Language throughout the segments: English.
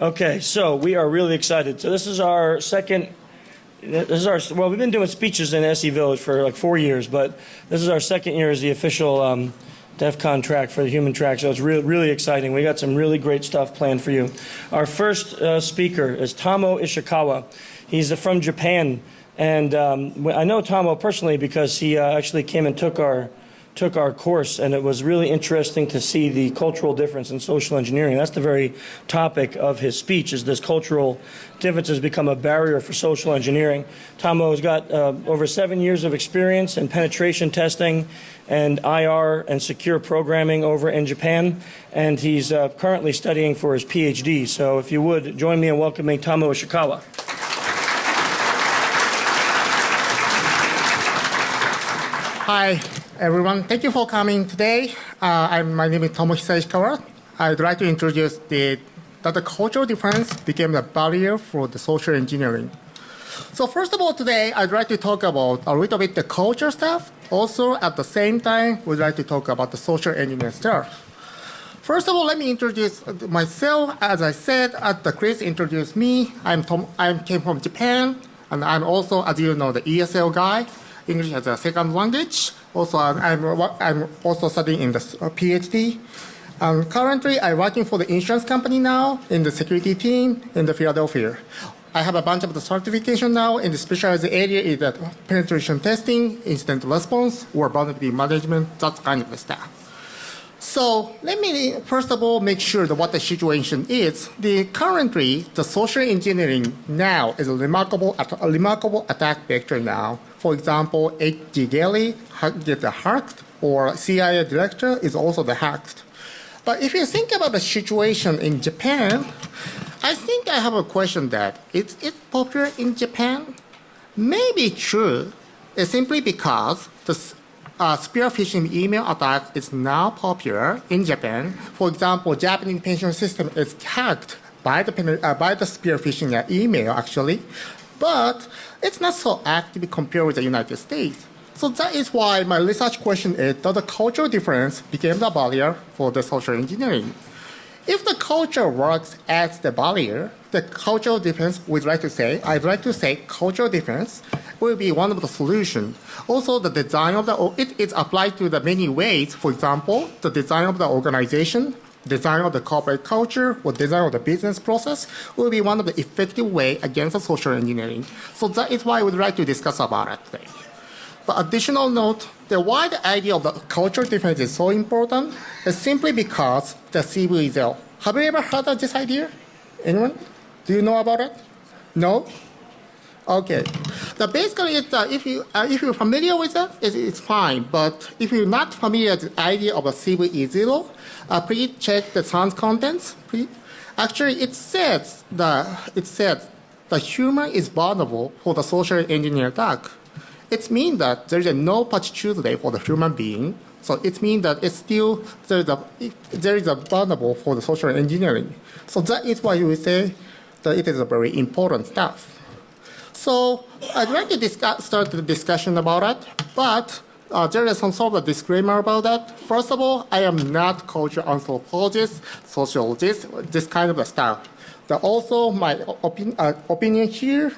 Okay, so we are really excited. So this is our second, well, we've been doing speeches in SE Village for like 4 years, but this is our second year as the official DEF CON track for the human track, so it's really exciting. We got some really great stuff planned for you. Our first speaker is Tomohisa Ishikawa. He's from Japan, and I know Tomo personally because he actually came and took our course, and it was really interesting to see the cultural difference in social engineering. That's the very topic of his speech, is this cultural differences become a barrier for social engineering. Tomo has got over 7 years of experience in penetration testing and IR and secure programming over in Japan, and he's currently studying for his Ph.D. So if you would, join me in welcoming Tomo Ishikawa. Hi, everyone. Thank you for coming today. My name is Tomohisa Ishikawa. I'd like to introduce that the cultural difference became a barrier for the social engineering. So first of all, today, I'd like to talk about a little bit the culture stuff. Also, at the same time, we'd like to talk about the social engineering stuff. First of all, let me introduce myself. As I said, Chris introduced me. I came from Japan, and I'm also, as you know, the ESL guy. English as a second language. Also, I'm also studying in the Ph.D. Currently, I'm working for the insurance company now in the security team in the Philadelphia. I have a bunch of the certification now in the specialized area is that penetration testing, incident response, or vulnerability management, that kind of stuff. So let me first of all make sure that what the situation is. Currently, the social engineering now is a remarkable attack vector now. For example, H.G. Galley gets hacked, or CIA director is also hacked. But if you think about the situation in Japan, I think I have a question that it's popular in Japan? Maybe true. It's simply because the spear phishing email attack is now popular in Japan. For example, Japanese pension system is hacked by the spear phishing email actually, but it's not so active compared with the United States. So that is why my research question is, does the cultural difference become the barrier for the social engineering? If the culture works as the barrier, the cultural difference I'd like to say cultural difference will be one of the solutions. Also, the design of it is applied to the many ways. For example, the design of the organization, design of the corporate culture, or design of the business process will be one of the effective way against the social engineering. So that is why I would like to discuss about it today. But additional note, why the idea of the cultural difference is so important is simply because the CV is there. Have you ever heard of this idea? Anyone? Do you know about it? No? Okay. Basically, if you're familiar with that, it's fine. But if you're not familiar with the idea of a CVE0, please check the sans contents. Actually, it says the human is vulnerable for the social engineer attack. It means that there is no patch Tuesday for the human being. So it means that it's still there is a vulnerable for the social engineering. So that is why we say that it is a very important stuff. So I'd like to start the discussion about it, but there is some sort of disclaimer about that. First of all, I am not cultural anthropologist, sociologist, this kind of stuff. Also, my opinion here,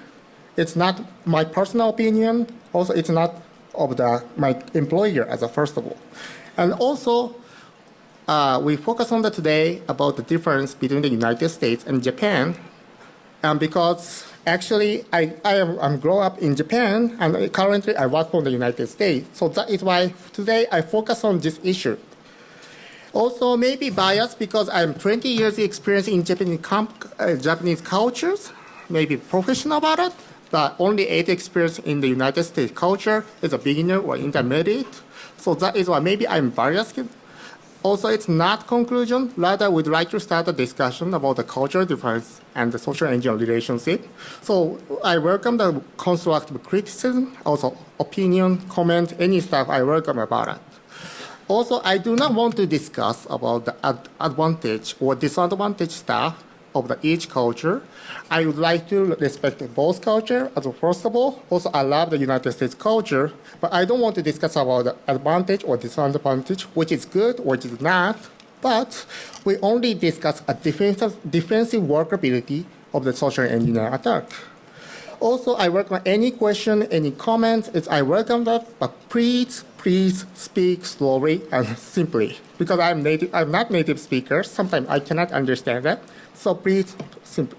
it's not my personal opinion. Also, it's not of my employer as a first of all. And also, we focus on that today about the difference between the United States and Japan. Because actually, I'm grown up in Japan, and currently I work for the United States. So that is why today I focus on this issue. Also, maybe biased because I'm 20 years experience in Japanese cultures, maybe professional about it, but only 8 experience in the United States culture as a beginner or intermediate. So that is why maybe I'm biased. Also, it's not conclusion. Rather, we'd like to start a discussion about the cultural difference and the social engineering relationship. So I welcome the constructive criticism, also opinion, comment, any stuff I welcome about it. Also, I do not want to discuss about the advantage or disadvantage stuff of each culture. I would like to respect both cultures as first of all. Also, I love the United States culture, but I don't want to discuss about the advantage or disadvantage, which is good or which is not. But we only discuss a defensive workability of the social engineering attack. Also, I welcome any question, any comments. I welcome that, but please speak slowly and simply. Because I'm not native speaker. Sometimes I cannot understand that. So please, simple.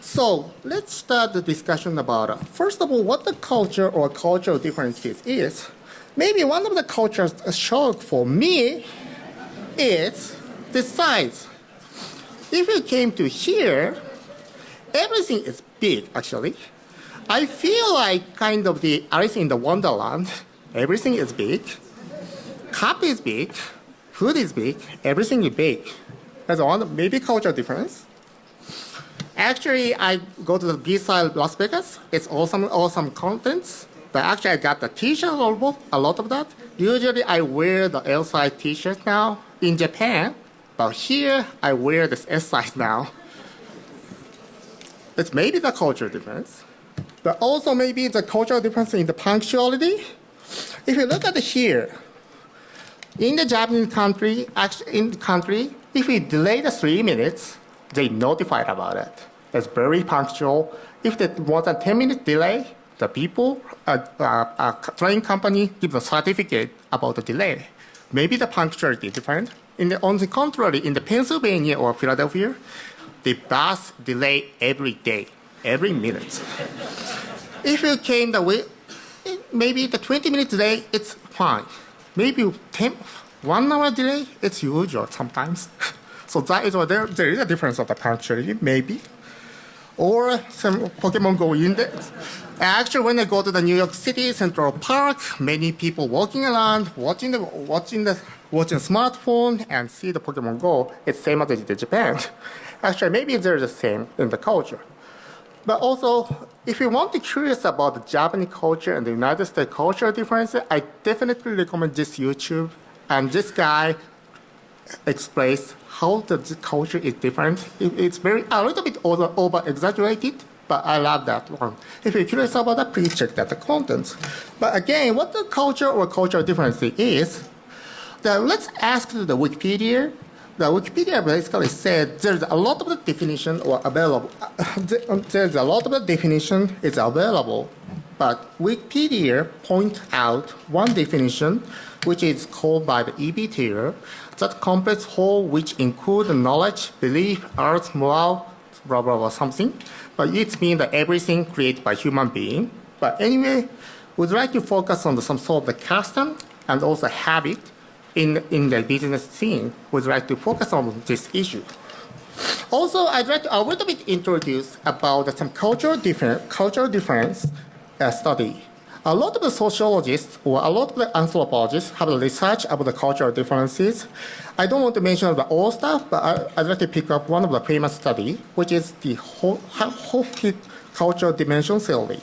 So let's start the discussion about, first of all, what the culture or cultural differences is. Maybe one of the cultures shock for me is the size. If you came to here, everything is big, actually. I feel like kind of the Alice in the Wonderland. Everything is big. Cup is big. Food is big. Everything is big. That's one maybe cultural difference. Actually, I go to the B side Las Vegas. It's awesome contents. But actually, I got the T-shirt a lot of that. Usually, I wear the L size T-shirt now in Japan. But here, I wear this S size now. It's maybe the cultural difference. But also maybe the cultural difference in the punctuality. If you look at here, in the Japanese country, if we delay the 3 minutes, they notified about it. It's very punctual. If there's more than 10 minutes delay, the people, train company give a certificate about the delay. Maybe the punctuality is different. On the contrary, in the Pennsylvania or Philadelphia, the bus delay every day, every minute. If you came the way, maybe the 20 minutes delay, it's fine. Maybe 1 hour delay, it's usual sometimes. So that is why there is a difference of the punctuality, maybe. Or some Pokemon Go index. Actually, when I go to the New York City Central Park, many people walking around, watching smartphone and see the Pokemon Go. It's same as in Japan. Actually, maybe they're the same in the culture. But also, if you want to be curious about the Japanese culture and the United States cultural differences, I definitely recommend this YouTube. And this guy explains how the culture is different. It's a little bit over-exaggerated, but I love that one. If you're curious about that, please check out the contents. But again, what the culture or cultural difference is, let's ask the Wikipedia. The Wikipedia basically said there's a lot of the definition or available. There's a lot of the definition is available, but Wikipedia point out one definition, which is called by the EB tier, that complex whole which include knowledge, belief, arts, moral, blah blah blah something. But it means that everything created by human being. But anyway, we'd like to focus on some sort of the custom and also habit in the business scene. We'd like to focus on this issue. Also, I'd like to a little bit introduce about some cultural difference study. A lot of the sociologists or a lot of the anthropologists have research about the cultural differences. I don't want to mention all stuff, but I'd like to pick up one of the famous study, which is the Hofstede cultural dimension theory.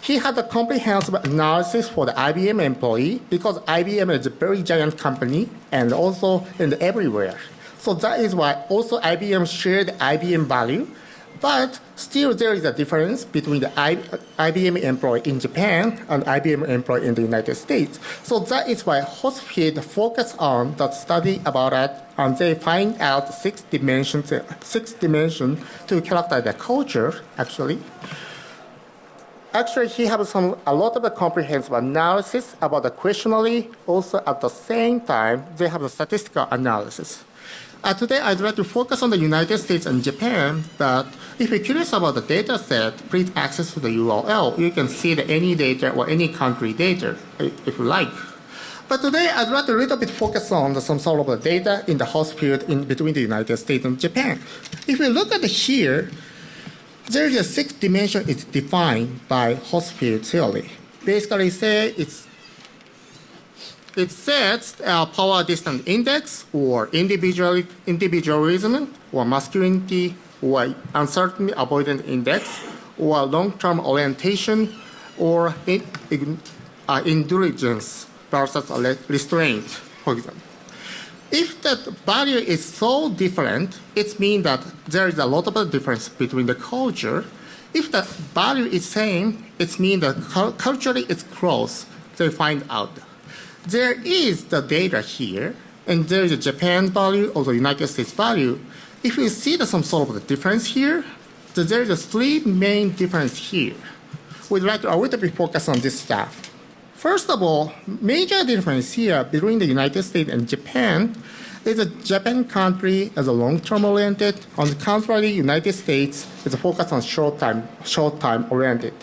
He had a comprehensive analysis for the IBM employee because IBM is a very giant company and also everywhere. So that is why also IBM shared IBM value, but still there is a difference between the IBM employee in Japan and IBM employee in the United States. So that is why Hofstede focused on that study about it, and they find out six dimensions to characterize the culture, actually. Actually, he has a lot of the comprehensive analysis about the questionnaire. Also, at the same time, they have a statistical analysis. Today, I'd like to focus on the United States and Japan, but if you're curious about the data set, please access to the URL. You can see any data or any country data, if you like. But today, I'd like to a little bit focus on some sort of the data in the host period in between the United States and Japan. If you look at here, there is a sixth dimension is defined by Hofstede theory. Basically, it sets a power distance index or individualism or masculinity or uncertainty avoidance index or long-term orientation or indulgence versus restraint, for example. If that value is so different, it means that there is a lot of a difference between the culture. If the value is same, it means that culturally it's close. They find out. There is the data here. and there is a Japan value or the United States value. If you see some sort of the difference here, there is a three main difference here. We'd like to a little bit focus on this stuff. First of all, major difference here between the United States and Japan is that Japan country is a long-term oriented. On the contrary, United States is focused on short-time oriented.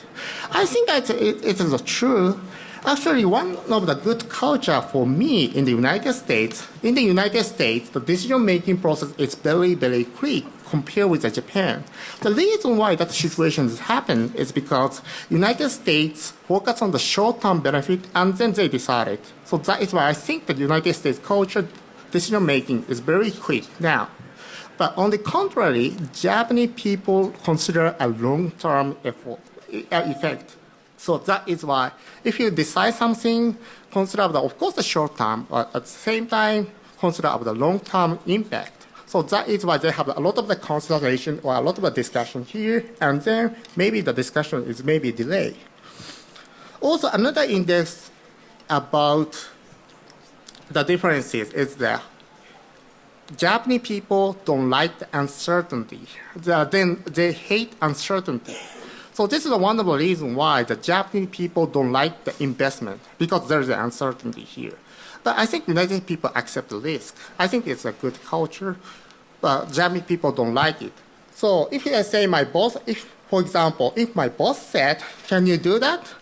I think that it is true. Actually, one of the good culture for me in the United States, the decision-making process is very, very quick compared with Japan. The reason why that situation has happened is because United States focus on the short-term benefit and then they decide it. So that is why I think the United States culture decision-making is very quick now. But on the contrary, Japanese people consider a long-term effect. So that is why if you decide something, consider of course the short term, but at the same time, consider the long-term impact. So that is why they have a lot of the consideration or a lot of the discussion here, and then maybe the discussion is maybe delayed. Also, another index about the differences is that Japanese people don't like the uncertainty. Then they hate uncertainty. So this is one of the reasons why the Japanese people don't like the investment, because there is an uncertainty here. But I think United people accept the risk. I think it's a good culture, but Japanese people don't like it. So if I say my boss, for example, if my boss said, "Can you do that?"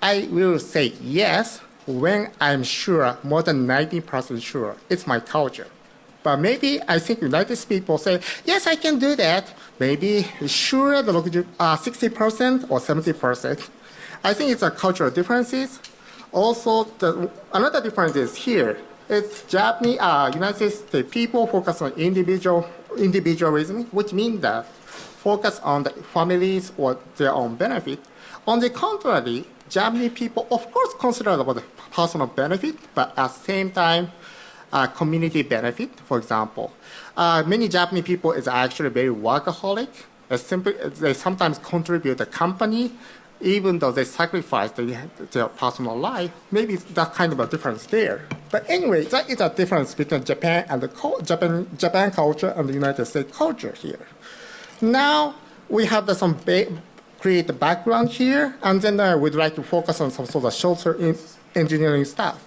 I will say yes when I'm sure, more than 90% sure. It's my culture. But maybe I think United States people say, yes, I can do that. Maybe sure, the 60% or 70%. I think it's a cultural differences. Also, another difference is here. It's Japanese, United States people focus on individualism, which means that focus on the families or their own benefit. On the contrary, Japanese people, of course, consider about the personal benefit, but at the same time, community benefit, for example. Many Japanese people is actually very workaholic. They sometimes contribute to the company, even though they sacrifice their personal life. Maybe that kind of a difference there. But anyway, that is a difference between Japan and the Japan culture and the United States culture here. Now we have some create the background here, and then we'd like to focus on some sort of social engineering stuff.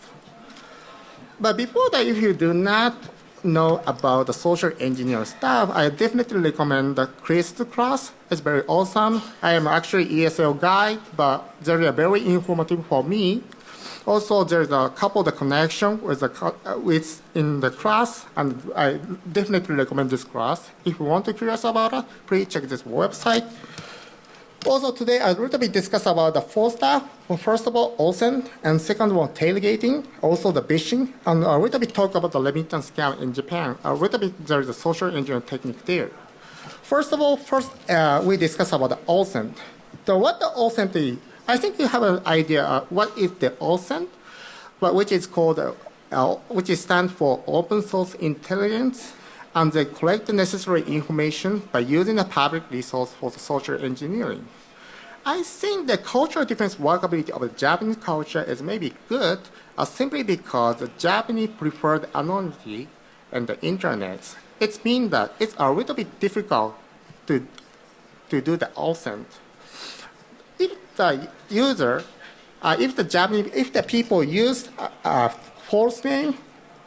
But before that, if you do not know about the social engineering stuff, I definitely recommend the CISSP class. It's very awesome. I am actually ESL guy, but they're very informative for me. Also, there's a couple of the connection with in the class, and I definitely recommend this class. If you want to curious about it, please check this website. Also today, I'd like to discuss about the four stuff. Well, first of all, OSEN, and second of all, tailgating, also the vishing, and a little bit talk about the remittance scam in Japan. A little bit, there is a social engineering technique there. First of all, we discuss about the OSEN. What the OSEN is, I think you have an idea of what is the OSEN, but which is called, which stands for Open Source Intelligence, and they collect the necessary information by using a public resource for the social engineering. I think the cultural difference workability of the Japanese culture is maybe good, simply because the Japanese preferred anonymity and the internet. It means that it's a little bit difficult to do the OSEN. If the user, if the people use a false name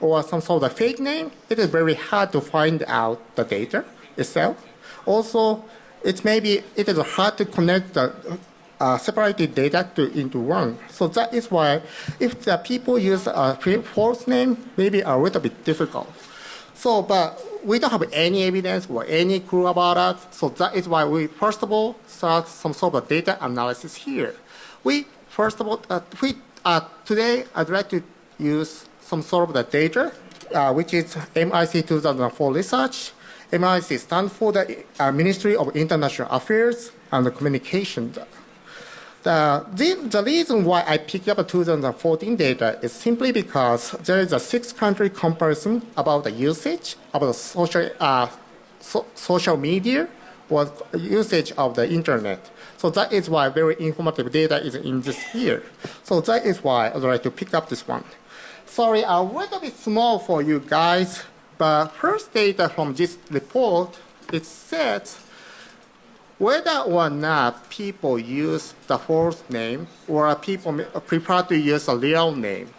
or some sort of fake name, it is very hard to find out the data itself. Also, it is hard to connect the separated data into one. So that is why if the people use a false name, maybe a little bit difficult. So, but we don't have any evidence or any clue about that. So that is why we first of all start some sort of data analysis here. Today I'd like to use some sort of the data, which is MIC 2004 research. MIC stands for the Ministry of International Affairs and Communications. The reason why I picked up 2014 data is simply because there is a 6-country comparison about the usage of the social media or usage of the internet. So that is why very informative data is in this here. So that is why I'd like to pick up this one. sorry, a little bit small for you guys, but first data from this report, it says whether or not people use the false name or people prefer to use a real name.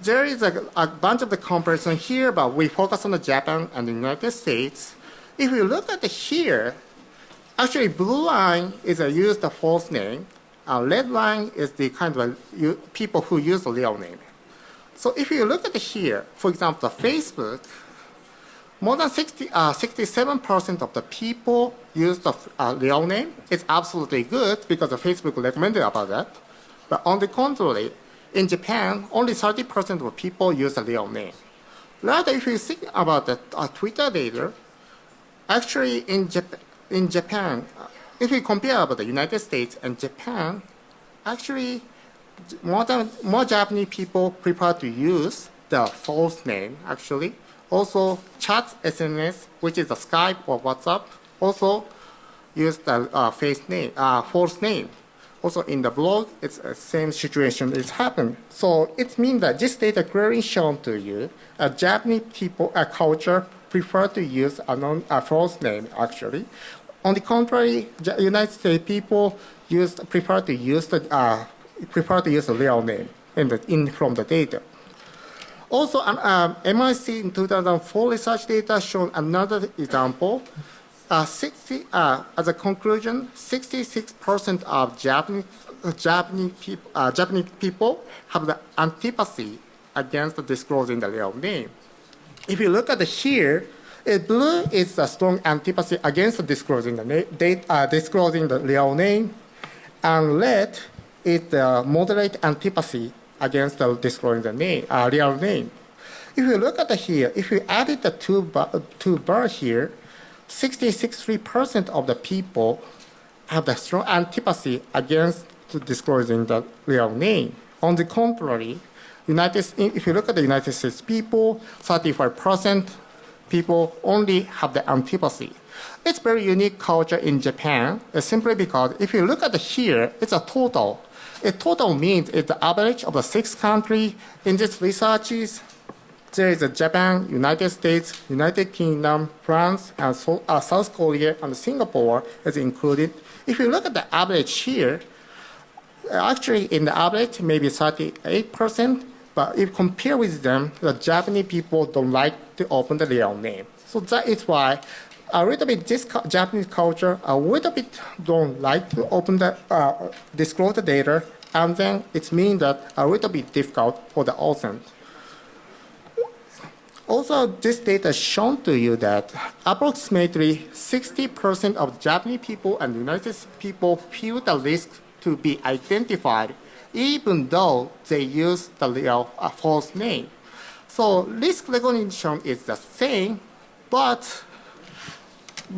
There is a bunch of the comparison here, but we focus on the Japan and the United States. If you look at the here, actually blue line is a use the false name. Red line is the kind of people who use the real name. So if you look at the here, for example, Facebook, more than 67% of the people use the real name. It's absolutely good because the Facebook recommended about that. But on the contrary, in Japan, only 30% of people use the real name. Rather, if you think about the Twitter data, actually in Japan, if we compare about the United States and Japan, actually more Japanese people prefer to use the false name, actually. Also, chat SNS, which is a Skype or WhatsApp, also use the false name. Also in the blog, it's the same situation is happened. So it means that this data clearly shown to you, Japanese people, culture prefer to use a false name, actually. On the contrary, United States people prefer to use the real name from the data. Also, MIC in 2004 research data shown another example. As a conclusion, 66% of Japanese people have the antipathy against disclosing the real name. If you look at here, blue is a strong antipathy against disclosing the real name, and red is the moderate antipathy against disclosing the real name. If you look at here, if you added the two bars here, 66% of the people have the strong antipathy against disclosing the real name. On the contrary, if you look at the United States people, 35% people only have the antipathy. It's very unique culture in Japan, simply because if you look at here, it's a total. A total means it's the average of the 6 countries. In this research, there is Japan, United States, United Kingdom, France, and South Korea, and Singapore is included. If you look at the average here, actually in the average, maybe 38%, but if compare with them, the Japanese people don't like to open the real name. So that is why a little bit this Japanese culture a little bit don't like to open the disclose the data, and then it means that a little bit difficult for the audience. Also, this data has shown to you that approximately 60% of Japanese people and United States people feel the risk to be identified, even though they use the real false name. So risk recognition is the same, but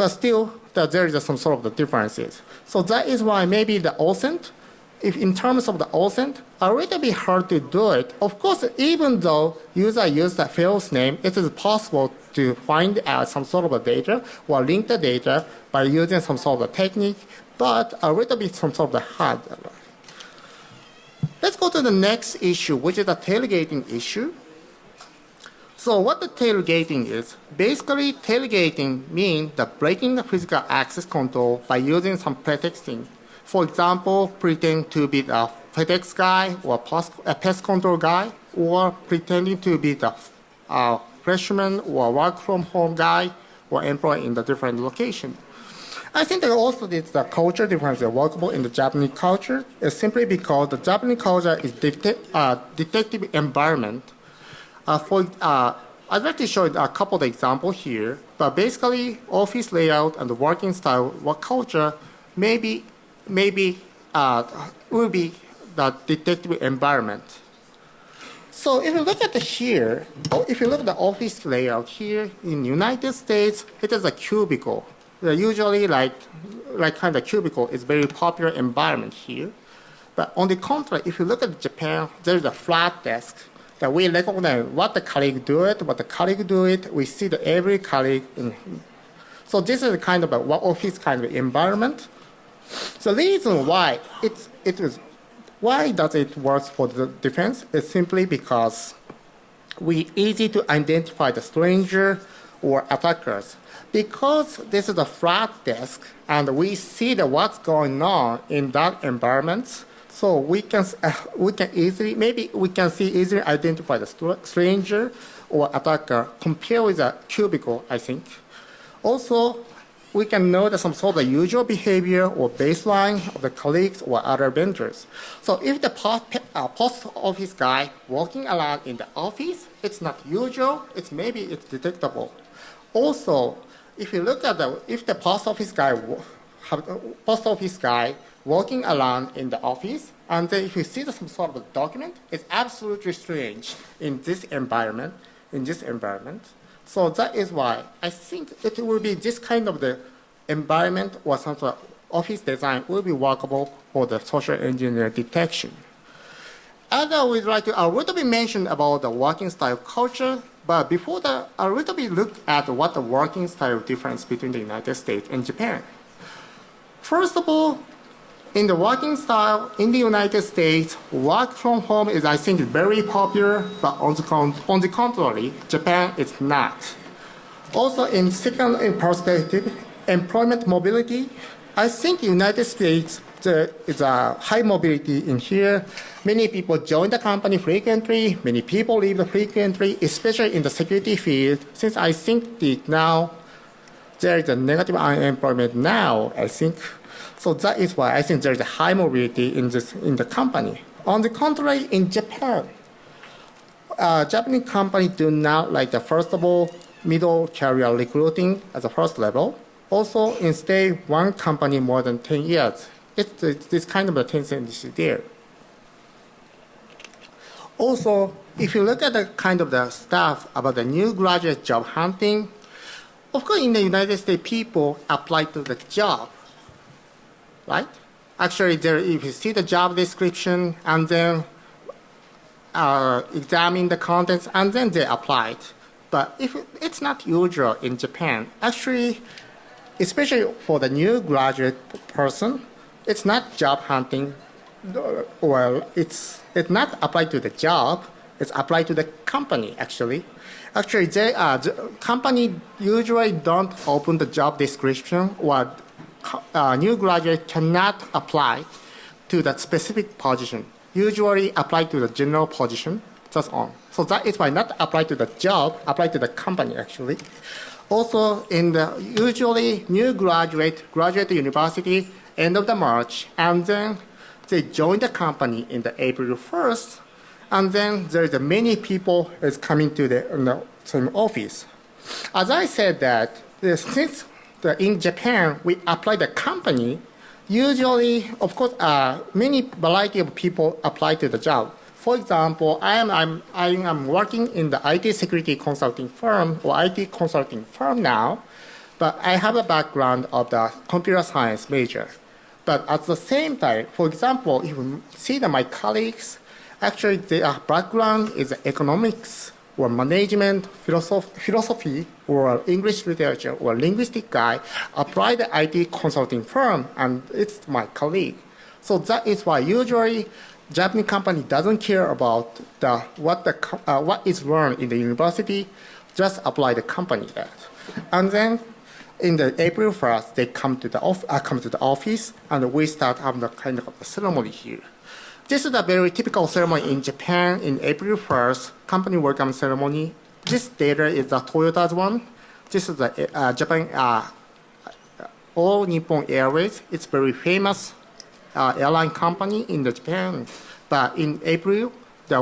still there is some sort of the differences. So that is why maybe the authent, if in terms of the authent, a little bit hard to do it. Of course, even though user use the false name, it is possible to find out some sort of a data or link the data by using some sort of a technique, but a little bit some sort of the hard. Let's go to the next issue, which is the tailgating issue. So what the tailgating is, basically tailgating means the breaking the physical access control by using some pretexting. For example, pretend to be the FedEx guy or a pest control guy, or pretending to be the freshman or work from home guy or employee in the different location. I think that also it's the culture difference is workable in the Japanese culture is simply because the Japanese culture is detective environment. I'd like to show a couple of examples here, but basically office layout and the working style, work culture, maybe will be the detective environment. So if you look at here, if you look at the office layout here in the United States, it is a cubicle. Usually like kind of cubicle is very popular environment here. But on the contrary, if you look at Japan, there is a flat desk that we recognize what the colleague do it, we see that every colleague. So this is kind of a office kind of environment. The reason why why does it work for the defense is simply because we easy to identify the stranger or attackers. Because this is a flat desk and we see what's going on in that environment, so we can easily, maybe we can easily identify the stranger or attacker compared with a cubicle, I think. Also, we can know that some sort of usual behavior or baseline of the colleagues or other vendors. So if the post office guy walking around in the office, it's not usual, maybe it's detectable. Also, if you look at if the post office guy walking around in the office, and then if you see some sort of a document, it's absolutely strange in this environment. So that is why I think it will be this kind of the environment or some sort of office design will be workable for the social engineer detection. And I would like to a little bit mention about the working style culture, but before that, a little bit look at what the working style difference between the United States and Japan. First of all, in the working style in the United States, work from home is, I think, very popular, but on the contrary, Japan is not. Also, in second perspective, employment mobility, I think United States there is a high mobility in here. Many people join the company frequently. Many people leave frequently, especially in the security field. Since I think now there is a negative unemployment now, I think. So that is why I think there is a high mobility in the company. On the contrary, in Japan, Japanese companies do not like the first of all middle career recruiting as a first level. Also, instead, one company more than 10 years. It's this kind of a tendency there. Also, if you look at the kind of the stuff about the new graduate job hunting, of course, in the United States, people apply to the job, right? Actually, if you see the job description and then examine the contents and then they apply it. But if it's not usual in Japan, actually, especially for the new graduate person, it's not job hunting, or it's not applied to the job, it's applied to the company, actually. Actually, the company usually don't open the job description, or new graduate cannot apply to that specific position. Usually apply to the general position, that's all. So that is why not apply to the job, apply to the company, actually. Also, usually new graduate university end of the March, and then they join the company in the April 1st, and then there is many people is coming to the same office. As I said that, since in Japan we apply the company, usually, of course, many variety of people apply to the job. For example, I am working in the IT security consulting firm or IT consulting firm now, but I have a background of the computer science major. But at the same time, for example, if you see that my colleagues, actually their background is economics or management, philosophy, or English literature, or linguistic guy, apply the IT consulting firm, and it's my colleague. So that is why usually Japanese company doesn't care about what is learned in the university, just apply the company that. And then in the April 1st, they come to the office, and we start having the kind of a ceremony here. This is a very typical ceremony in Japan in April 1st, company welcome ceremony. This data is the Toyota's one. This is the Japan All Nippon Airways. It's very famous airline company in Japan. But in April,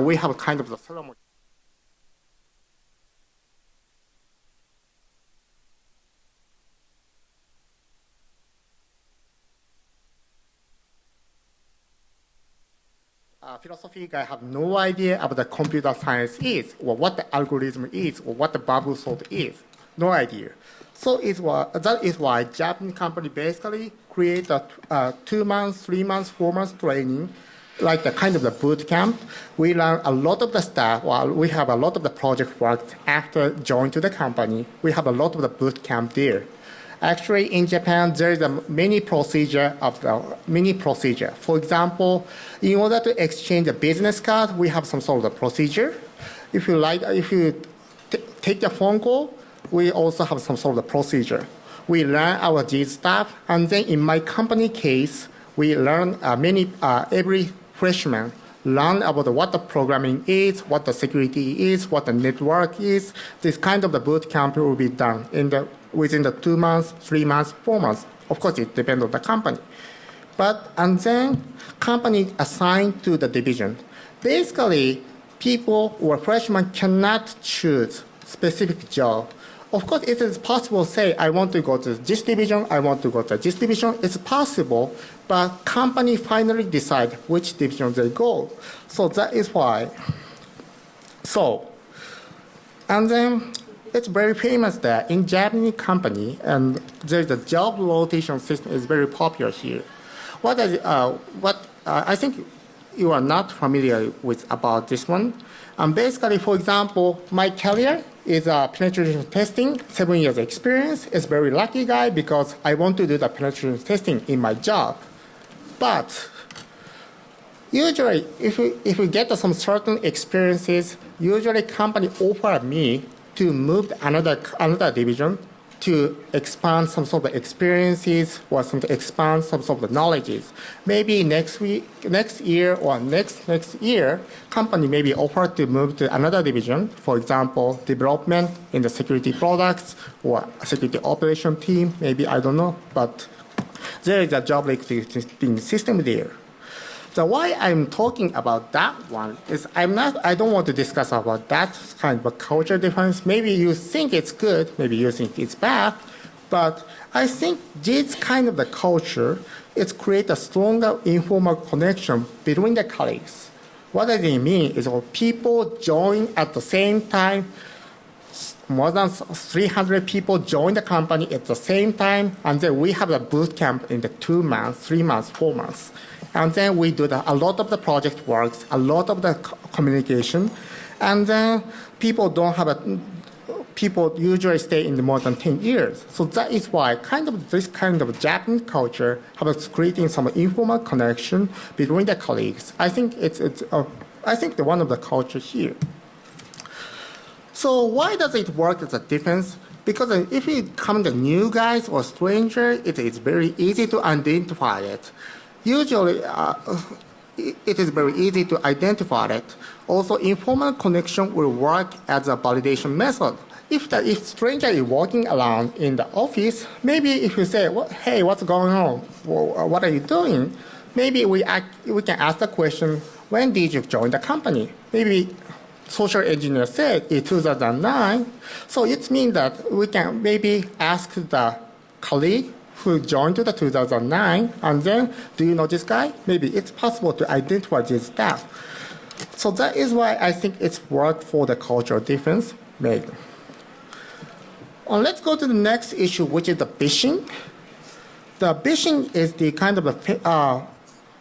we have a kind of the ceremony. Philosophy guy have no idea about the computer science is, or what the algorithm is, or what the bubble sort is. No idea. So that is why Japanese company basically create a 2 months, 3 months, 4 months training, like the kind of the boot camp. We learn a lot of the stuff, while we have a lot of the project work after joining to the company. We have a lot of the boot camp there. Actually, in Japan, there is a many procedure. For example, in order to exchange a business card, we have some sort of procedure. if you take the phone call, we also have some sort of procedure. We learn our G stuff, and then in my company case, we learn every freshman learn about what the programming is, what the security is, what the network is. This kind of the boot camp will be done within the 2 months, 3 months, 4 months. Of course, it depends on the company. And then company assigned to the division. Basically, people or freshmen cannot choose specific job. Of course, it is possible to say, I want to go to this division, I want to go to this division. It's possible, but company finally decide which division they go. So that is why. And then it's very famous that in Japanese company, and there's a job rotation system is very popular here. I think you are not familiar with about this one. Basically, for example, my career is penetration testing, 7 years experience. It's very lucky guy because I want to do the penetration testing in my job. But usually, if we get some certain experiences, usually company offer me to move to another division to expand some sort of experiences or expand some sort of knowledges. Maybe next year or next year, company may be offered to move to another division, for example, development in the security products or security operation team, maybe, I don't know, but there is a job recruiting system there. So why I'm talking about that one is I don't want to discuss about that kind of a culture difference. Maybe you think it's good, maybe you think it's bad, but I think this kind of the culture, it creates a stronger informal connection between the colleagues. What does it mean is people join at the same time, more than 300 people join the company at the same time, and then we have a boot camp in the 2 months, 3 months, 4 months. And then we do a lot of the project works, a lot of the communication, and then people usually stay in more than 10 years. So that is why this kind of Japanese culture has creating some informal connection between the colleagues. I think it's one of the culture here. So why does it work as a difference? Because if you come the new guys or stranger, it is very easy to identify it. Usually, it is very easy to identify it. Also, informal connection will work as a validation method. If stranger is walking around in the office, maybe if you say, hey, what's going on? What are you doing? Maybe we can ask the question, when did you join the company? Maybe social engineer said in 2009. So it means that we can maybe ask the colleague who joined to the 2009, and then, do you know this guy? Maybe it's possible to identify this staff. So that is why I think it's worked for the cultural difference made. Let's go to the next issue, which is the phishing. The phishing is the kind of a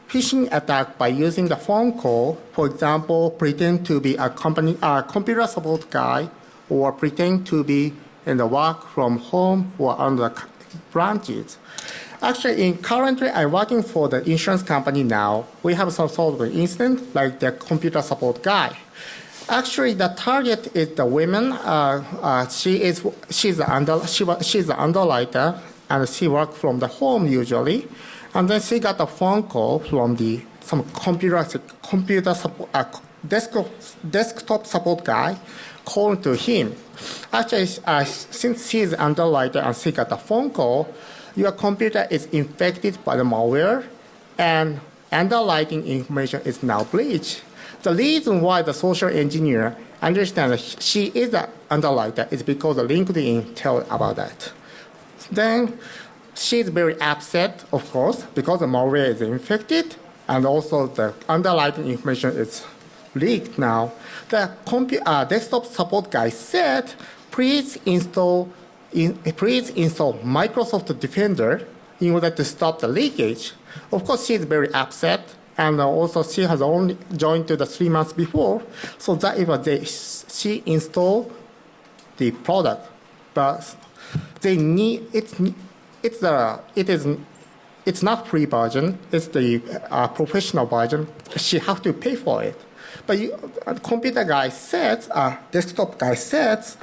phishing attack by using the phone call, for example, pretend to be a computer support guy, or pretend to be in the work from home or on the branches. Actually, currently, I'm working for the insurance company now. We have some sort of incident like the computer support guy. Actually, the target is the woman. She's an underwriter, and she works from the home usually. And then she got a phone call from some desktop support guy calling to him. Actually, since she's an underwriter and she got a phone call, your computer is infected by the malware, and underwriting information is now breached. The reason why the social engineer understands that she is an underwriter is because the LinkedIn tells about that. Then she's very upset, of course, because the malware is infected, and also the underwriting information is leaked now. The desktop support guy said, please install Microsoft Defender in order to stop the leakage. Of course, she's very upset, and also she has only joined to the 3 months before, so that she installed the product, but they need it's not free version. It's the professional version. She have to pay for it. But computer guy says, desktop guy says,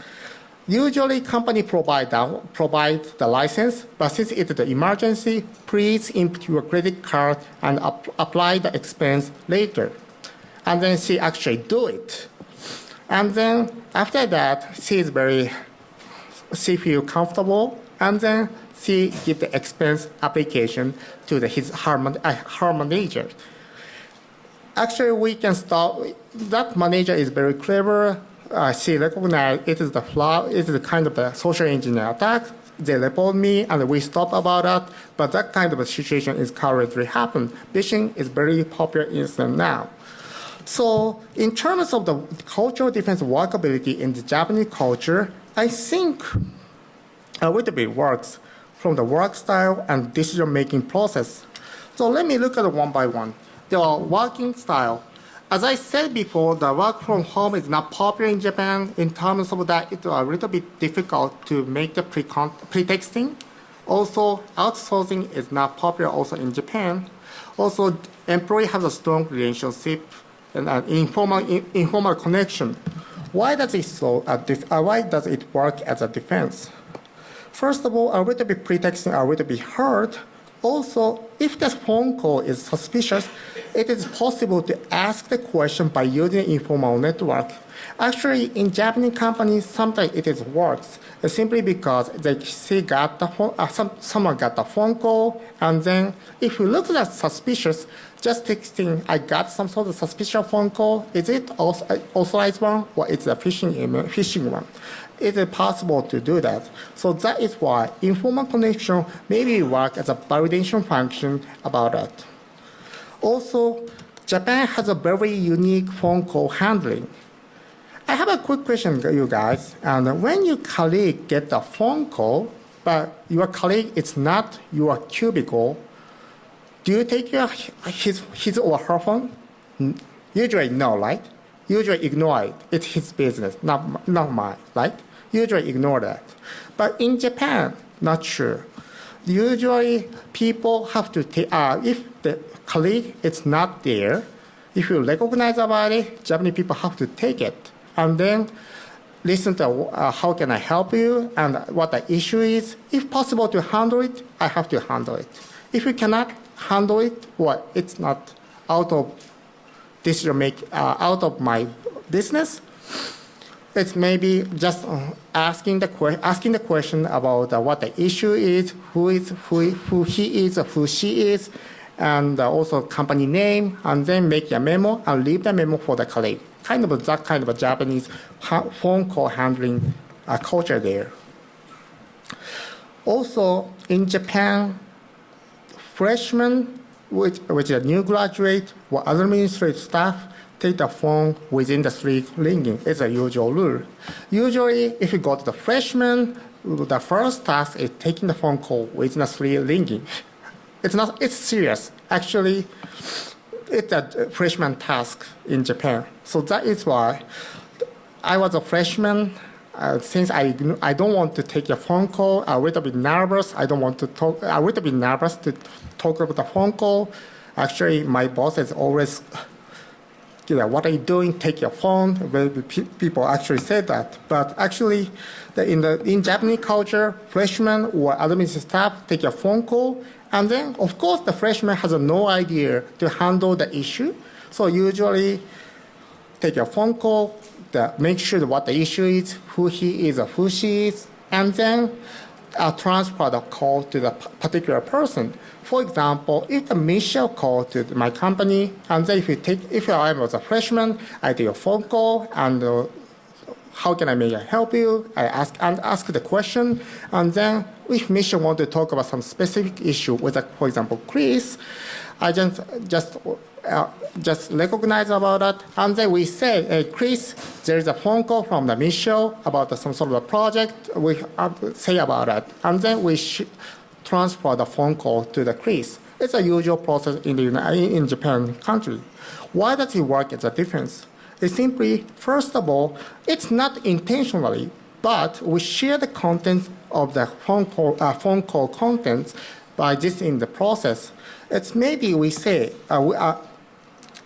usually company provide the license, but since it's the emergency, please input your credit card and apply the expense later. And then she actually do it. And then after that, she feel comfortable, and then she give the expense application to her manager. Actually, we can stop. That manager is very clever. She recognized it is the kind of a social engineer attack. They report me, and we stop about that. But that kind of a situation is currently happening. Phishing is very popular incident now. So in terms of the cultural difference workability in the Japanese culture, I think a little bit works from the work style and decision-making process. So let me look at it one by one. The working style. As I said before, the work from home is not popular in Japan. In terms of that, it's a little bit difficult to make the pretexting. Also, outsourcing is not popular also in Japan. Also, employee has a strong relationship and an informal connection. Why does it work as a defense? First of all, a little bit pretexting, a little bit hard. Also, if the phone call is suspicious, it is possible to ask the question by using informal network. Actually, in Japanese companies, sometimes it works simply because someone got the phone call, and then if you look at suspicious, just texting, I got some sort of suspicious phone call. Is it authorized one or it's a phishing one? It is possible to do that. So that is why informal connection maybe work as a validation function about that. Also, Japan has a very unique phone call handling. I have a quick question for you guys. And when your colleague get a phone call, but your colleague is not your cubicle, do you take his or her phone? Usually no, right? Usually ignore it. It's his business, not mine, right? Usually ignore that. But in Japan, not sure. Usually people have to take, if the colleague is not there, if you recognize about it, Japanese people have to take it. And then listen to how can I help you and what the issue is. If possible to handle it, I have to handle it. If you cannot handle it, well, it's not out of out of my business. It's maybe just asking the question about what the issue is, who he is or who she is, and also company name, and then make a memo and leave the memo for the colleague. That kind of a Japanese phone call handling culture there. Also, in Japan, freshmen, which is a new graduate, or other administrative staff, take the phone within the 3 ringing. It's a usual rule. Usually, if you go to the freshman, the first task is taking the phone call within the 3 ringing. It's serious. Actually, it's a freshman task in Japan. So that is why I was a freshman. Since I don't want to take a phone call, I'm a little bit nervous. I'm a little bit nervous to talk about the phone call. Actually, my boss is always, what are you doing? Take your phone. People actually say that. But actually, in Japanese culture, freshmen or administrative staff take a phone call. And then, of course, the freshman has no idea to handle the issue. So usually, take a phone call, make sure what the issue is, who he is or who she is, and then transfer the call to the particular person. For example, if Michelle called to my company, and then if I was a freshman, I take a phone call, and how can I help you? I ask the question, and then if Michelle wants to talk about some specific issue with, for example, Chris, I just recognize about that, and then we say, hey, Chris, there is a phone call from the Michelle about some sort of a project. We say about that, and then we transfer the phone call to the Chris. It's a usual process in Japan country. Why does it work as a difference? It's simply, first of all, it's not intentionally, but we share the content of the phone call contents by this in the process. It's maybe we say,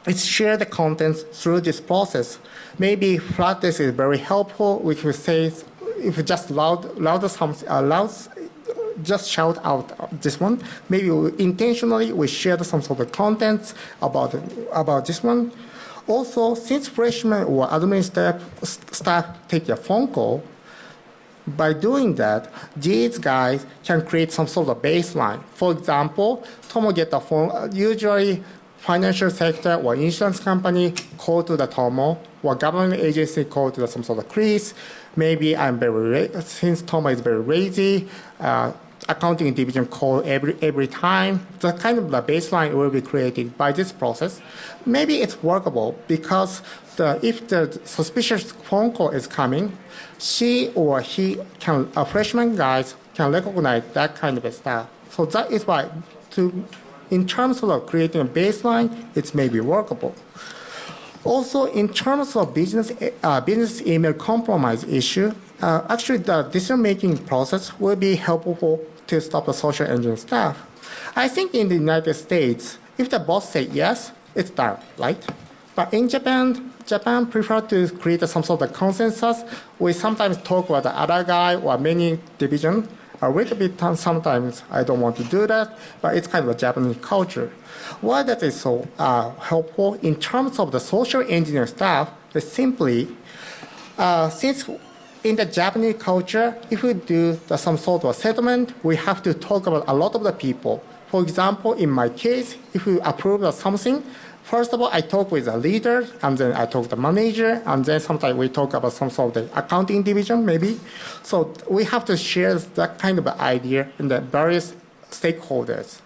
it's share the contents through this process. Maybe flat disk is very helpful. We could say if we just just shout out this one. Maybe intentionally we shared some sort of contents about this one. Also, since freshmen or admin staff take a phone call, by doing that, these guys can create some sort of baseline. For example, Tomo get a phone, usually financial sector or insurance company call to the Tomo, or government agency call to some sort of Chris. Maybe since Tomo is very lazy, accounting division call every time. The kind of the baseline will be created by this process. Maybe it's workable because if the suspicious phone call is coming, she or he a freshman guys can recognize that kind of stuff. So that is why, in terms of creating a baseline, it's maybe workable. Also, in terms of business email compromise issue, actually the decision-making process will be helpful to stop the social engineering stuff. I think in the United States, if the boss says yes, it's done, right? But in Japan prefer to create some sort of consensus. We sometimes talk about the other guy or many division. A little bit sometimes I don't want to do that, but it's kind of a Japanese culture. Why that is so helpful in terms of the social engineering stuff is simply since in the Japanese culture, if we do some sort of settlement, we have to talk about a lot of the people. For example, in my case, if we approve of something, first of all, I talk with the leader, and then I talk to the manager, and then sometimes we talk about some sort of the accounting division, maybe. So we have to share that kind of idea in the various stakeholders.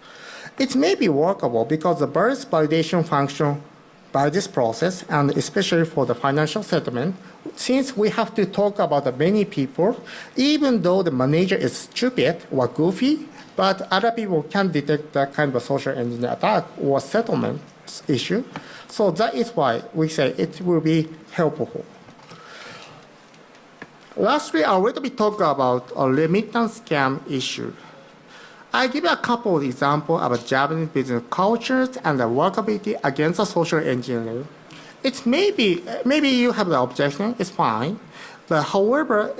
It may be workable because the various validation function by this process, and especially for the financial settlement, since we have to talk about the many people, even though the manager is stupid or goofy, but other people can detect that kind of social engineering attack or settlement issue. So that is why we say it will be helpful. Lastly, I will be talking about a remittance scam issue. I give a couple of examples of Japanese business cultures and the workability against the social engineering. It's maybe you have the objection, it's fine, but however,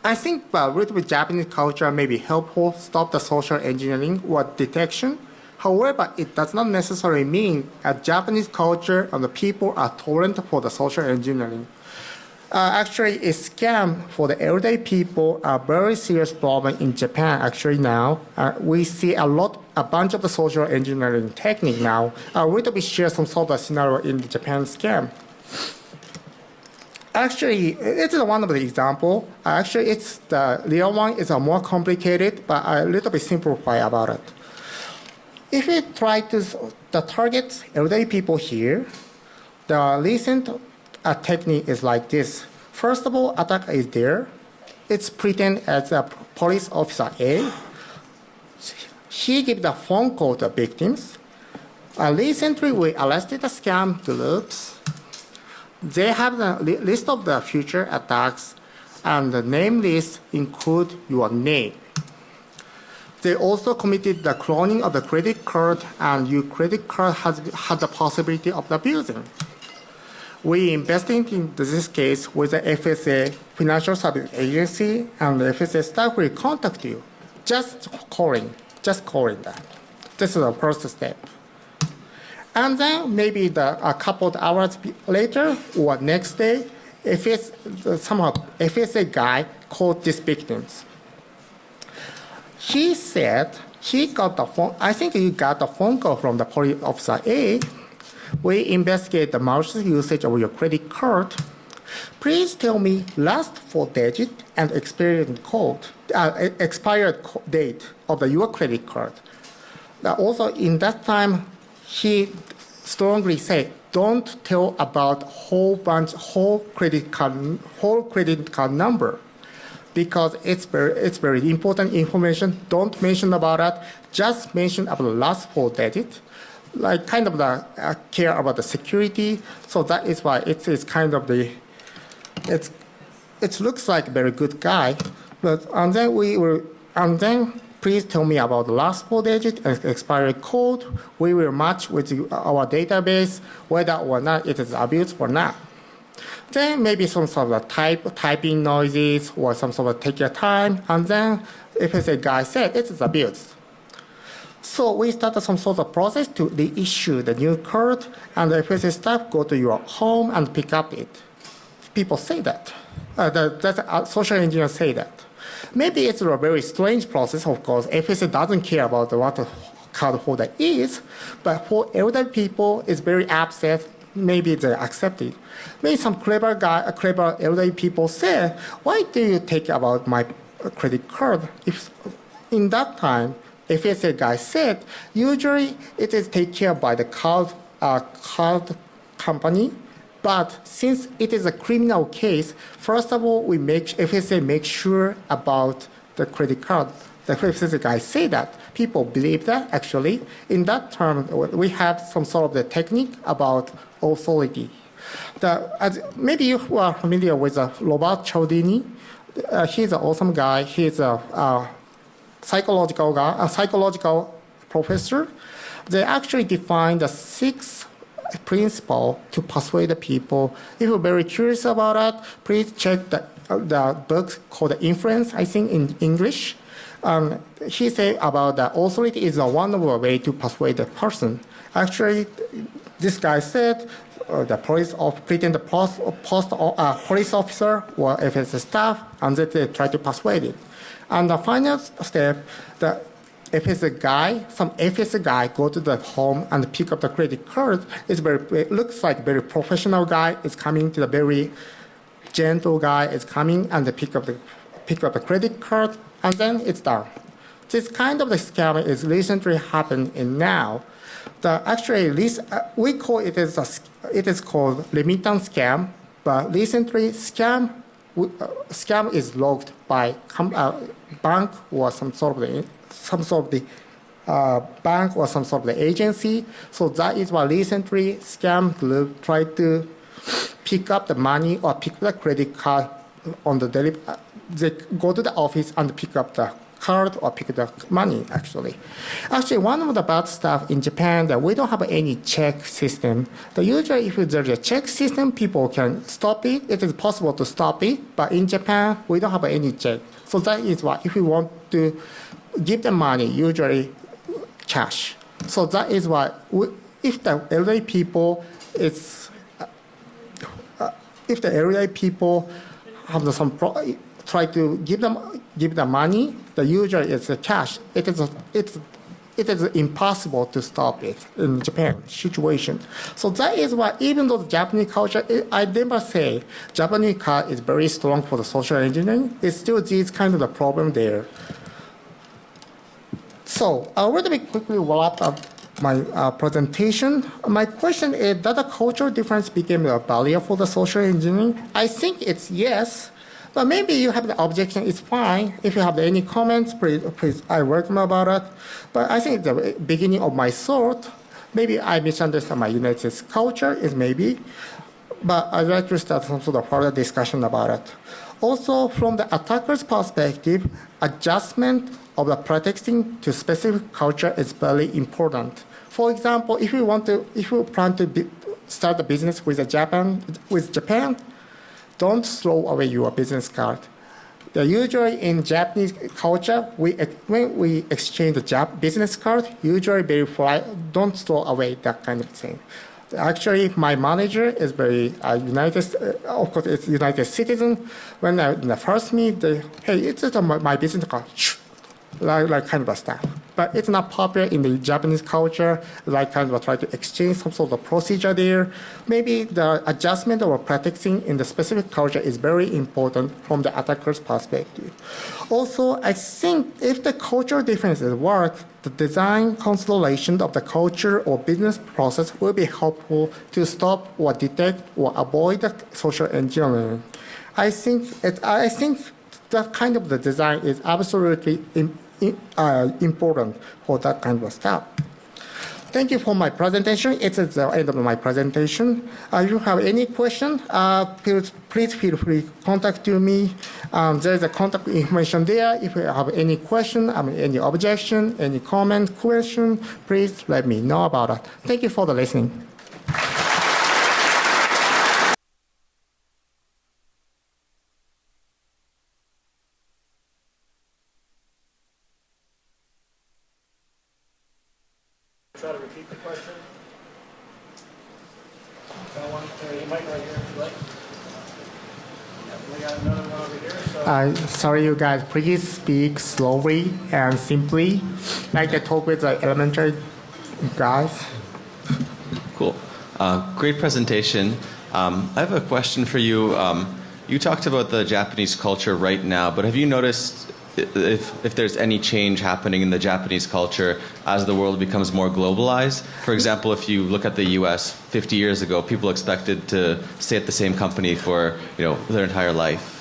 I think a little bit Japanese culture may be helpful stop the social engineering or detection. However, it does not necessarily mean a Japanese culture and the people are tolerant for the social engineering. Actually, a scam for the everyday people are a very serious problem in Japan. Actually, now we see a bunch of the social engineering technique now. I will be share some sort of scenario in the Japan scam. Actually, it's one of the example. Actually, it's the real one is more complicated, but a little bit simplify about it. If we try to target everyday people here, the recent technique is like this. First of all, attacker is there. It's pretend as a police officer A. He gives the phone call to victims. Recently, we arrested the scam groups. They have the list of the future attacks, and the name list include your name. They also committed the cloning of the credit card, and your credit card had the possibility of abusing. We investigated in this case with the FSA, Financial Service Agency, and the FSA staff will contact you. Just calling that. This is the first step. And then maybe a couple of hours later or next day, FSA guy called these victims. He said he got the phone. I think he got the phone call from the police officer A. We investigate the malicious usage of your credit card. Please tell me last 4 digits and expired date of your credit card. Also, in that time, he strongly said, don't tell about whole credit card number, because it's very important information. Don't mention about that. Just mention about the last 4 digits. Like kind of the care about the security. So that is why it's kind of it looks like a very good guy. But and then please tell me about the last 4 digits and expiry code. We will match with our database whether or not it is abused or not. Then maybe some sort of typing noises or some sort of take your time, and then if it's a guy said it is abused. So we started some sort of process to reissue the new code, and the FSA staff go to your home and pick up it. People say that. Social engineers say that. Maybe it's a very strange process, of course. FSA doesn't care about what the card holder is, but for elderly people, it's very upset. Maybe they accept it. Maybe some clever elderly people say, why do you take about my credit card? If in that time, FSA guy said, usually it is taken care by the card company, but since it is a criminal case, first of all, FSA make sure about the credit card. The FSA guy say that. People believe that, actually. In that term, we have some sort of the technique about authority. Maybe you are familiar with Robert Cialdini. He's an awesome guy. He's a psychological professor. They actually defined the 6 principles to persuade the people. If you're very curious about that, please check the book called Influence, I think in English. He said about the authority is one of the way to persuade the person. Actually, this guy said the police police officer or FSA staff, and they try to persuade it. And the final step, the some FSA guy go to the home and pick up the credit card. It looks like very professional guy is coming to the very gentle guy is coming and they pick up the credit card, and then it's done. This kind of the scam is recently happened in now. We call it is called remittance scam, but recently scam is logged by bank or some sort of the bank or some sort of the agency. So that is why recently scam group tried to pick up the money or pick up the credit card on the daily. They go to the office and pick up the card or pick the money, actually. Actually, one of the bad stuff in Japan that we don't have any check system. Usually if there's a check system, people can stop it. It is possible to stop it, but in Japan, we don't have any check. So that is why if we want to give the money, usually cash. So that is why if the elderly people have try to give the money, the usually it's the cash. It is impossible to stop it in Japan situation. So that is why even though the Japanese culture, I never say Japanese culture is very strong for the social engineering, it's still this kind of the problem there. So I already quickly wrap up my presentation. My question is, does the cultural difference become a barrier for the social engineering? I think it's yes. But maybe you have the objection, it's fine. If you have any comments, please I welcome about it. But I think the beginning of my thought, maybe I misunderstand my United States culture, is maybe. But I'd like to start some sort of further discussion about it. Also, from the attacker's perspective, adjustment of the pretexting to specific culture is very important. For example, if you plan to start a business with Japan, don't throw away your business card. Usually in Japanese culture, when we exchange the business card, usually very polite, don't throw away that kind of thing. Actually, my manager is very of course, it's United citizen. When in the first meet, hey, it's my business card, like kind of stuff. But it's not popular in the Japanese culture, like kind of try to exchange some sort of procedure there. Maybe the adjustment or practicing in the specific culture is very important from the attacker's perspective. Also, I think if the cultural differences work, the design consideration of the culture or business process will be helpful to stop or detect or avoid the social engineering. I think that kind of the design is absolutely important for that kind of stuff. Thank you for my presentation. It's at the end of my presentation. If you have any question, please feel free to contact me. There's a contact information there. If you have any question, any objection, any comment, question, please let me know about it. Thank you for the listening. Try to repeat the question. Got one, your mic right here, if you like. We got another one over here. So. Sorry, you guys, please speak slowly and simply, like I talk with the elementary guys. Cool. Great presentation. I have a question for you. You talked about the Japanese culture right now, but have you noticed if there's any change happening in the Japanese culture as the world becomes more globalized? For example, if you look at the U.S. 50 years ago, people expected to stay at the same company for their entire life.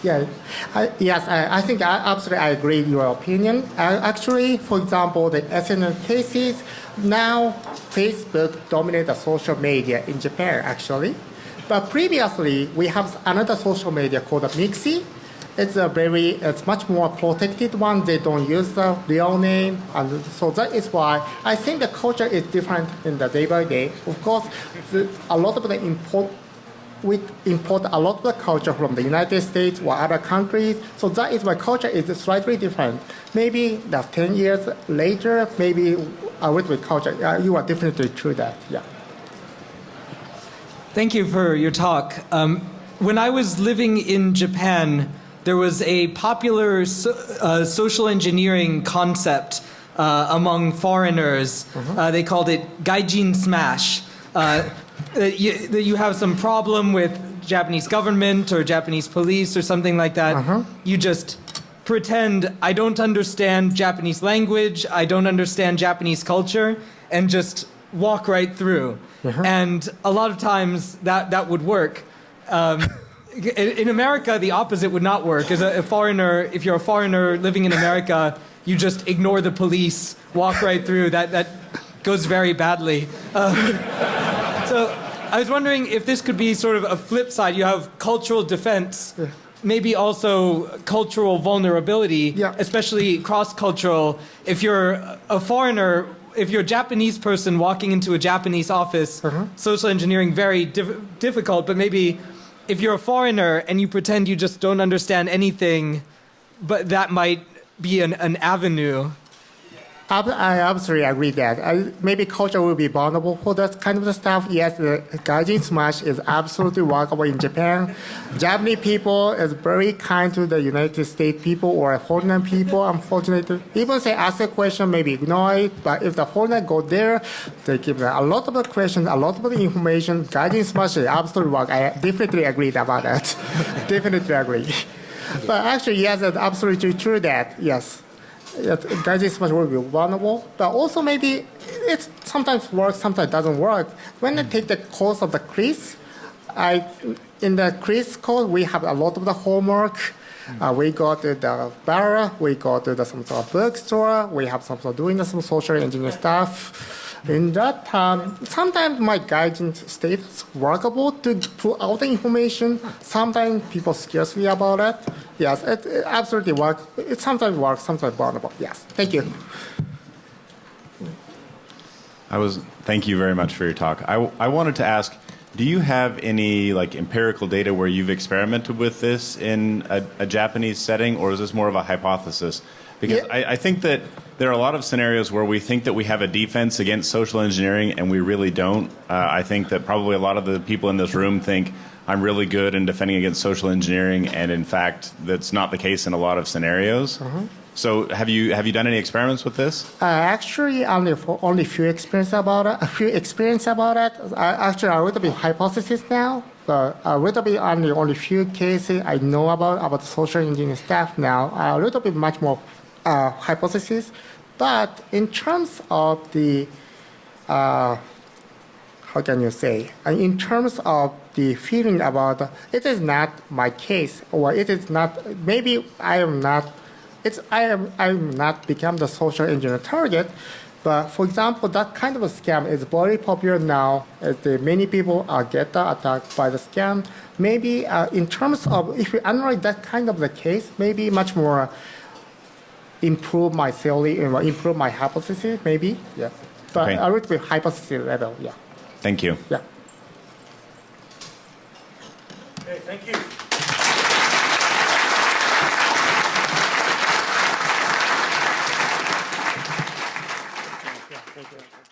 Yeah, I think absolutely I agree with your opinion. Actually, for example, the SNL cases, now Facebook dominates the social media in Japan, actually. But previously, we have another social media called Mixi. It's much more protected one. They don't use the real name, and so that is why I think the culture is different in the day by day. Of course, we import a lot of the culture from the United States or other countries. So that is why culture is slightly different. Maybe 10 years later, maybe a little bit culture. You are definitely true that. Yeah. Thank you for your talk. When I was living in Japan, there was a popular social engineering concept among foreigners. They called it gaijin smash. That you have some problem with Japanese government or Japanese police or something like that. You just pretend I don't understand Japanese language, I don't understand Japanese culture, and just walk right through. And a lot of times that would work. In America, the opposite would not work. As a foreigner, if you're a foreigner living in America, you just ignore the police, walk right through. That goes very badly. So I was wondering if this could be sort of a flip side. You have cultural defense, maybe also cultural vulnerability, especially cross-cultural. If you're a foreigner, if you're a Japanese person walking into a Japanese office, social engineering very difficult, but maybe if you're a foreigner and you pretend you just don't understand anything, but that might be an avenue. I absolutely agree that. Maybe culture will be vulnerable for that kind of stuff. Yes, the gaijin smash is absolutely workable in Japan. Japanese people is very kind to the United States people or foreigner people, unfortunately. Even say ask a question, maybe ignore it, but if the foreigner go there, they give them a lot of the questions, a lot of the information. Gaijin smash is absolutely work. I definitely agree about that. Definitely agree. But actually, yes, it's absolutely true that, yes. Gaijin smash will be vulnerable, but also maybe it sometimes works, sometimes doesn't work. When I take the course of the quiz, in the quiz course, we have a lot of the homework. We go to the bar, we go to some sort of bookstore, we have some sort of doing some social engineering stuff. In that time, sometimes my gaijin status workable to pull out the information. Sometimes people scares me about it. Yes, it absolutely works. It sometimes works, sometimes vulnerable. Yes, thank you. Thank you very much for your talk. I wanted to ask, do you have any empirical data where you've experimented with this in a Japanese setting, or is this more of a hypothesis? Because I think that there are a lot of scenarios where we think that we have a defense against social engineering and we really don't. I think that probably a lot of the people in this room think I'm really good in defending against social engineering, and in fact, that's not the case in a lot of scenarios. So have you done any experiments with this? Actually, only few experience about it. Actually, a little bit hypothesis now, but a little bit only few cases I know about social engineering stuff now. A little bit much more hypothesis, but in terms of the how can you say? In terms of the feeling about it is not my case, or it is not. Maybe I am not. I'm not become the social engineer target, But for example, that kind of a scam is very popular now. As many people get attacked by the scam. Maybe in terms of if you analyze that kind of the case, maybe much more improve my theory, improve my hypothesis, maybe. Yeah. But Okay. a little bit hypothesis level. Yeah. Thank you. Yeah. Okay, thank you. Thank you.